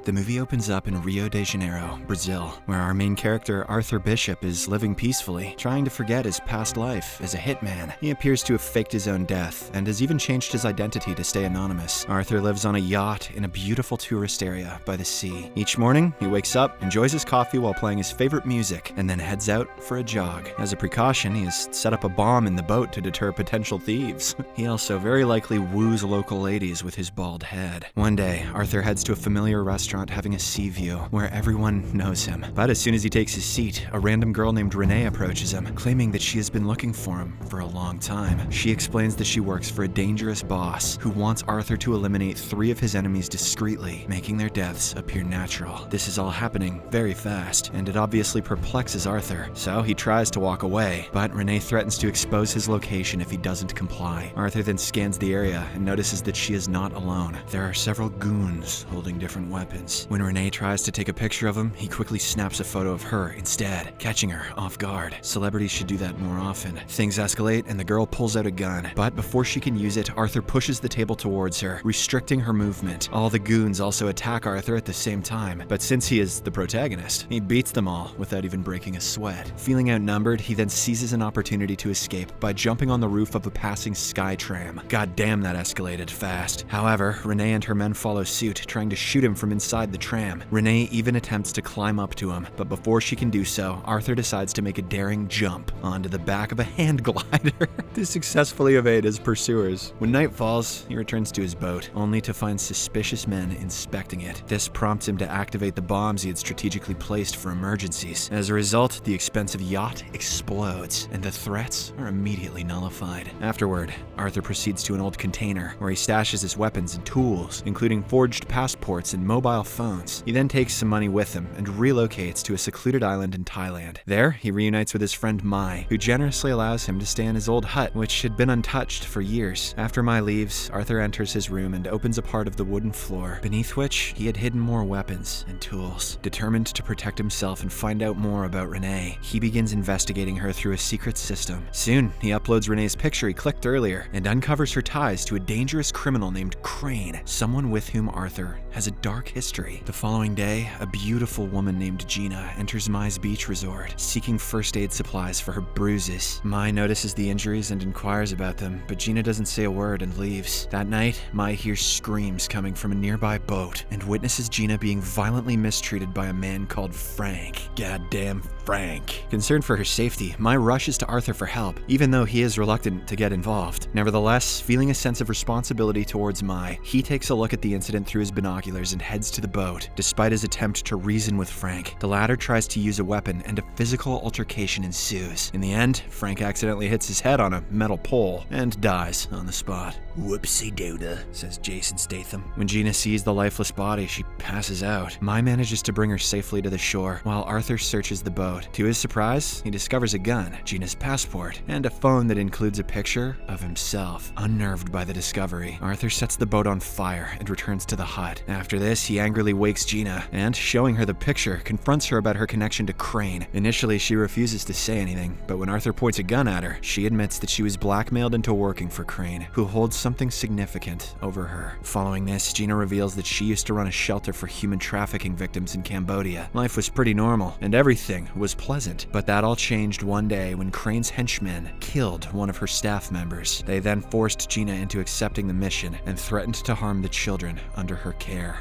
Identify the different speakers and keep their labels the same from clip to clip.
Speaker 1: The movie opens up in Rio de Janeiro, Brazil, where our main character, Arthur Bishop, is living peacefully, trying to forget his past life as a hitman. He appears to have faked his own death, and has even changed his identity to stay anonymous. Arthur lives on a yacht in a beautiful tourist area by the sea. Each morning, he wakes up, enjoys his coffee while playing his favorite music, and then heads out for a jog. As a precaution, he has set up a bomb in the boat to deter potential thieves. He also very likely woos local ladies with his bald head. One day, Arthur heads to a familiar restaurant having a sea view where everyone knows him. But as soon as he takes his seat, a random girl named Renee approaches him, claiming that she has been looking for him for a long time. She explains that she works for a dangerous boss who wants Arthur to eliminate 3 of his enemies discreetly, making their deaths appear natural. This is all happening very fast, and it obviously perplexes Arthur, so he tries to walk away, but Renee threatens to expose his location if he doesn't comply. Arthur then scans the area and notices that she is not alone. There are several goons holding different weapons. When Renee tries to take a picture of him, he quickly snaps a photo of her instead, catching her off guard. Celebrities should do that more often. Things escalate and the girl pulls out a gun, but before she can use it, Arthur pushes the table towards her, restricting her movement. All the goons also attack Arthur at the same time, but since he is the protagonist, he beats them all without even breaking a sweat. Feeling outnumbered, he then seizes an opportunity to escape by jumping on the roof of a passing sky tram. God damn, that escalated fast. However, Renee and her men follow suit, trying to shoot him from inside the tram. Renee even attempts to climb up to him, but before she can do so, Arthur decides to make a daring jump onto the back of a hand glider to successfully evade his pursuers. When night falls, he returns to his boat, only to find suspicious men inspecting it. This prompts him to activate the bombs he had strategically placed for emergencies. As a result, the expensive yacht explodes, and the threats are immediately nullified. Afterward, Arthur proceeds to an old container, where he stashes his weapons and tools, including forged passports and mobile phones. He then takes some money with him and relocates to a secluded island in Thailand. There, he reunites with his friend Mai, who generously allows him to stay in his old hut, which had been untouched for years. After Mai leaves, Arthur enters his room and opens a part of the wooden floor, beneath which he had hidden more weapons and tools. Determined to protect himself and find out more about Renee, he begins investigating her through a secret system. Soon, he uploads Renee's picture he clicked earlier and uncovers her ties to a dangerous criminal named Crane, someone with whom Arthur has a dark history. The following day, a beautiful woman named Gina enters Mai's beach resort, seeking first aid supplies for her bruises. Mai notices the injuries and inquires about them, but Gina doesn't say a word and leaves. That night, Mai hears screams coming from a nearby boat and witnesses Gina being violently mistreated by a man called Frank. Goddamn Frank. Concerned for her safety, Mai rushes to Arthur for help, even though he is reluctant to get involved. Nevertheless, feeling a sense of responsibility towards Mai, he takes a look at the incident through his binoculars and heads to the boat. Despite his attempt to reason with Frank, the latter tries to use a weapon and a physical altercation ensues. In the end, Frank accidentally hits his head on a metal pole and dies on the spot. Whoopsie doodah, says Jason Statham. When Gina sees the lifeless body, she passes out. Mai manages to bring her safely to the shore, while Arthur searches the boat. To his surprise, he discovers a gun, Gina's passport, and a phone that includes a picture of himself. Unnerved by the discovery, Arthur sets the boat on fire and returns to the hut. After this, he angrily wakes Gina and, showing her the picture, confronts her about her connection to Crane. Initially, she refuses to say anything, but when Arthur points a gun at her, she admits that she was blackmailed into working for Crane, who holds something significant over her. Following this, Gina reveals that she used to run a shelter for human trafficking victims in Cambodia. Life was pretty normal, and everything was pleasant, but that all changed one day when Crane's henchmen killed one of her staff members. They then forced Gina into accepting the mission and threatened to harm the children under her care.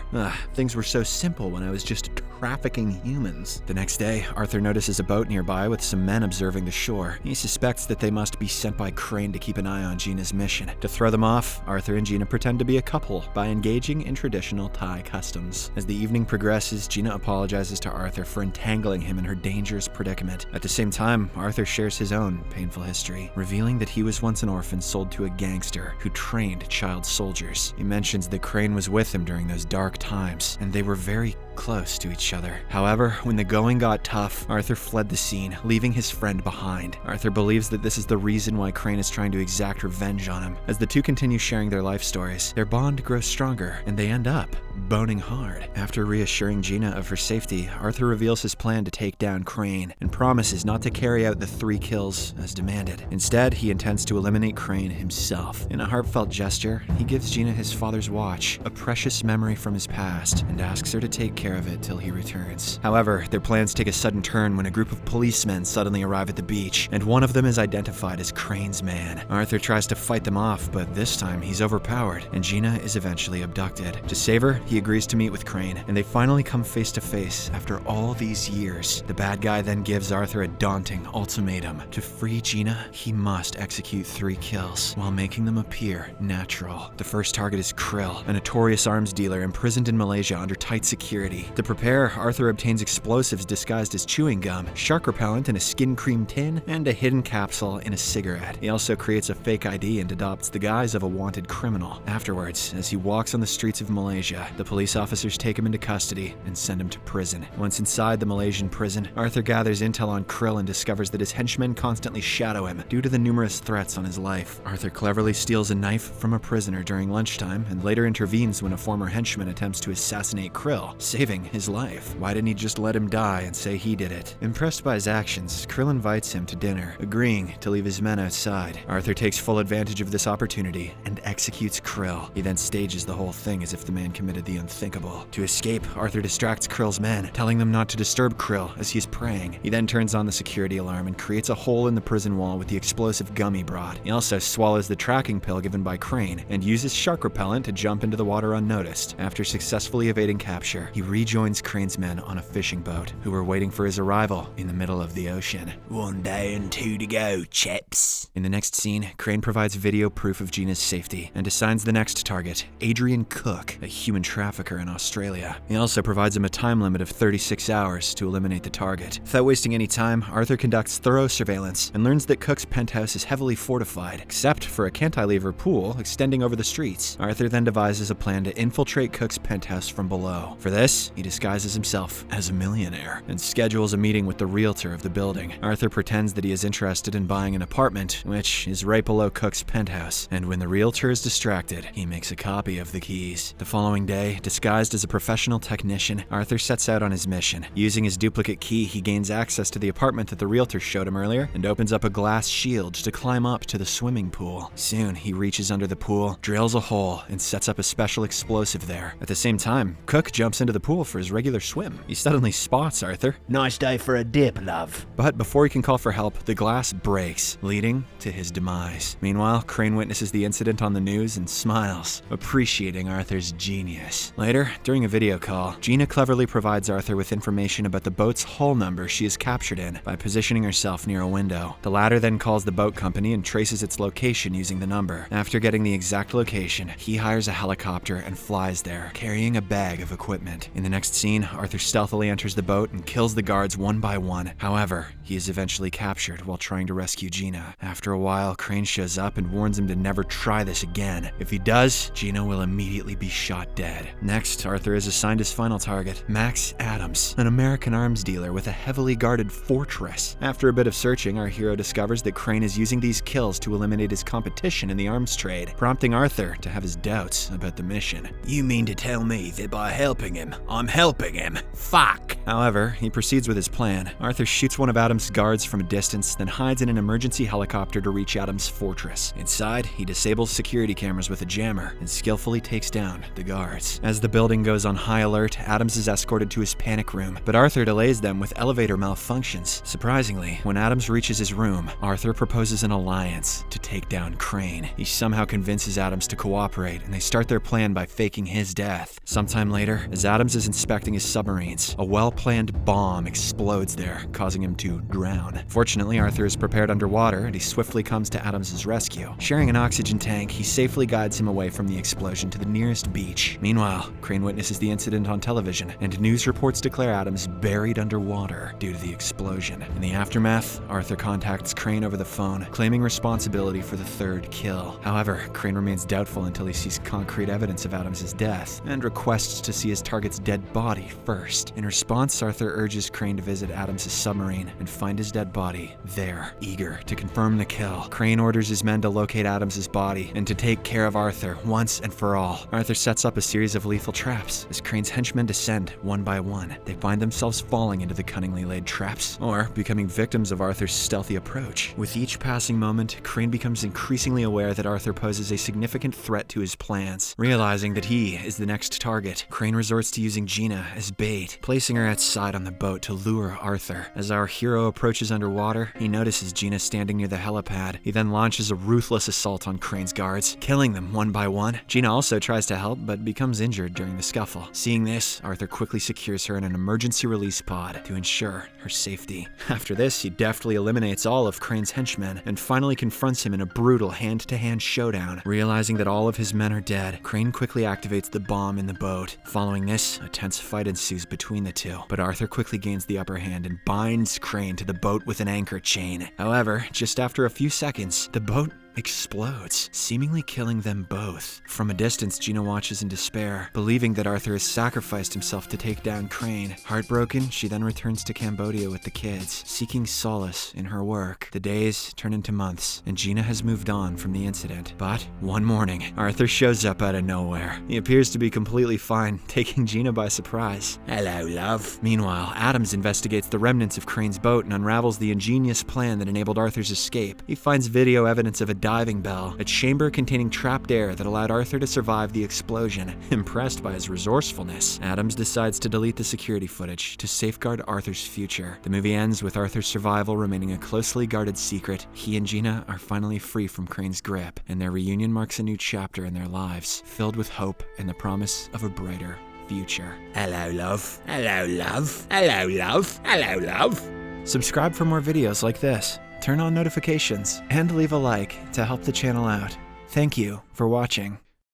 Speaker 1: Things were so simple when I was just trafficking humans. The next day, Arthur notices a boat nearby with some men observing the shore. He suspects that they must be sent by Crane to keep an eye on Gina's mission. To throw them off, Arthur and Gina pretend to be a couple by engaging in traditional Thai customs. As the evening progresses, Gina apologizes to Arthur for entangling him in her dangerous predicament. At the same time, Arthur shares his own painful history, revealing that he was once an orphan sold to a gangster who trained child soldiers. He mentions that Crane was with him during those dark times, and they were very close to each other. However, when the going got tough, Arthur fled the scene, leaving his friend behind. Arthur believes that this is the reason why Crane is trying to exact revenge on him. As the two continue sharing their life stories, their bond grows stronger, and they end up boning hard. After reassuring Gina of her safety, Arthur reveals his plan to take down Crane and promises not to carry out the 3 kills as demanded. Instead, he intends to eliminate Crane himself. In a heartfelt gesture, he gives Gina his father's watch, a precious memory from his past, and asks her to take care of it till he returns. However, their plans take a sudden turn when a group of policemen suddenly arrive at the beach, and one of them is identified as Crane's man. Arthur tries to fight them off, but this time he's overpowered, and Gina is eventually abducted. To save her, he agrees to meet with Crane, and they finally come face to face after all these years. The bad guy then gives Arthur a daunting ultimatum. To free Gina, he must execute 3 kills while making them appear natural. The first target is Krill, a notorious arms dealer imprisoned in Malaysia under tight security. To prepare, Arthur obtains explosives disguised as chewing gum, shark repellent in a skin cream tin, and a hidden capsule in a cigarette. He also creates a fake ID and adopts the guise of a wanted criminal. Afterwards, as he walks on the streets of Malaysia, the police officers take him into custody and send him to prison. Once inside the Malaysian prison, Arthur gathers intel on Krill and discovers that his henchmen constantly shadow him due to the numerous threats on his life. Arthur cleverly steals a knife from a prisoner during lunchtime and later intervenes when a former henchman attempts to assassinate Krill, saving his life. Why didn't he just let him die and say he did it? Impressed by his actions, Krill invites him to dinner, agreeing to leave his men outside. Arthur takes full advantage of this opportunity and executes Krill. He then stages the whole thing as if the man committed the unthinkable. To escape, Arthur distracts Krill's men, telling them not to disturb Krill as he's praying. He then turns on the security alarm and creates a hole in the prison wall with the explosive gum he brought. He also swallows the tracking pill given by Crane and uses shark repellent to jump into the water unnoticed. After successfully evading capture, he rejoins Crane's men on a fishing boat, who were waiting for his arrival in the middle of the ocean. 1 day and 2 to go, chaps. In the next scene, Crane provides video proof of Gina's safety and assigns the next target, Adrian Cook, a human trafficker in Australia. He also provides him a time limit of 36 hours to eliminate the target. Without wasting any time, Arthur conducts thorough surveillance and learns that Cook's penthouse is heavily fortified, except for a cantilever pool extending over the streets. Arthur then devises a plan to infiltrate Cook's penthouse from below. For this, he disguises himself as a millionaire and schedules a meeting with the realtor of the building. Arthur pretends that he is interested in buying an apartment, which is right below Cook's penthouse, and when the realtor is distracted, he makes a copy of the keys. The following day, disguised as a professional technician, Arthur sets out on his mission. Using his duplicate key, he gains access to the apartment that the realtor showed him earlier and opens up a glass shield to climb up to the swimming pool. Soon, he reaches under the pool, drills a hole, and sets up a special explosive there. At the same time, Cook jumps into the pool for his regular swim. He suddenly spots Arthur.
Speaker 2: Nice day for a dip, love.
Speaker 1: But before he can call for help, the glass breaks, leading to his demise. Meanwhile, Crane witnesses the incident on the news and smiles, appreciating Arthur's genius. Later, during a video call, Gina cleverly provides Arthur with information about the boat's hull number she is captured in by positioning herself near a window. The latter then calls the boat company and traces its location using the number. After getting the exact location, he hires a helicopter and flies there, carrying a bag of equipment. In the next scene, Arthur stealthily enters the boat and kills the guards one by one. However, he is eventually captured while trying to rescue Gina. After a while, Crane shows up and warns him to never try this again. If he does, Gina will immediately be shot dead. Next, Arthur is assigned his final target, Max Adams, an American arms dealer with a heavily guarded fortress. After a bit of searching, our hero discovers that Crane is using these kills to eliminate his competition in the arms trade, prompting Arthur to have his doubts about the mission.
Speaker 2: You mean to tell me that by helping him, I'm helping him? Fuck!
Speaker 1: However, he proceeds with his plan. Arthur shoots one of Adams' guards from a distance, then hides in an emergency helicopter to reach Adams' fortress. Inside, he disables security cameras with a jammer and skillfully takes down the guards. As the building goes on high alert, Adams is escorted to his panic room, but Arthur delays them with elevator malfunctions. Surprisingly, when Adams reaches his room, Arthur proposes an alliance to take down Crane. He somehow convinces Adams to cooperate, and they start their plan by faking his death. Sometime later, as Adams is inspecting his submarines, a well-planned bomb explodes there, causing him to drown. Fortunately, Arthur is prepared underwater, and he swiftly comes to Adams' rescue. Sharing an oxygen tank, he safely guides him away from the explosion to the nearest beach. Meanwhile, Crane witnesses the incident on television, and news reports declare Adams buried underwater due to the explosion. In the aftermath, Arthur contacts Crane over the phone, claiming responsibility for the third kill. However, Crane remains doubtful until he sees concrete evidence of Adams' death, and requests to see his target's dead body first. In response, Arthur urges Crane to visit Adams' submarine and find his dead body there. Eager to confirm the kill, Crane orders his men to locate Adams' body and to take care of Arthur once and for all. Arthur sets up a series series of lethal traps. As Crane's henchmen descend one by one, they find themselves falling into the cunningly laid traps, or becoming victims of Arthur's stealthy approach. With each passing moment, Crane becomes increasingly aware that Arthur poses a significant threat to his plans. Realizing that he is the next target, Crane resorts to using Gina as bait, placing her outside on the boat to lure Arthur. As our hero approaches underwater, he notices Gina standing near the helipad. He then launches a ruthless assault on Crane's guards, killing them one by one. Gina also tries to help, but becomes injured during the scuffle. Seeing this, Arthur quickly secures her in an emergency release pod to ensure her safety. After this, he deftly eliminates all of Crane's henchmen and finally confronts him in a brutal hand-to-hand showdown. Realizing that all of his men are dead, Crane quickly activates the bomb in the boat. Following this, a tense fight ensues between the two, but Arthur quickly gains the upper hand and binds Crane to the boat with an anchor chain. However, just after a few seconds, the boat explodes, seemingly killing them both. From a distance, Gina watches in despair, believing that Arthur has sacrificed himself to take down Crane. Heartbroken, she then returns to Cambodia with the kids, seeking solace in her work. The days turn into months, and Gina has moved on from the incident. But one morning, Arthur shows up out of nowhere. He appears to be completely fine, taking Gina by surprise.
Speaker 2: Hello, love.
Speaker 1: Meanwhile, Adams investigates the remnants of Crane's boat and unravels the ingenious plan that enabled Arthur's escape. He finds video evidence of a diving bell, a chamber containing trapped air that allowed Arthur to survive the explosion. Impressed by his resourcefulness, Adams decides to delete the security footage to safeguard Arthur's future. The movie ends with Arthur's survival remaining a closely guarded secret. He and Gina are finally free from Crane's grip, and their reunion marks a new chapter in their lives, filled with hope and the promise of a brighter future.
Speaker 2: Hello, love. Hello, love. Hello, love. Hello, love.
Speaker 1: Subscribe for more videos like this. Turn on notifications and leave a like to help the channel out. Thank you for watching.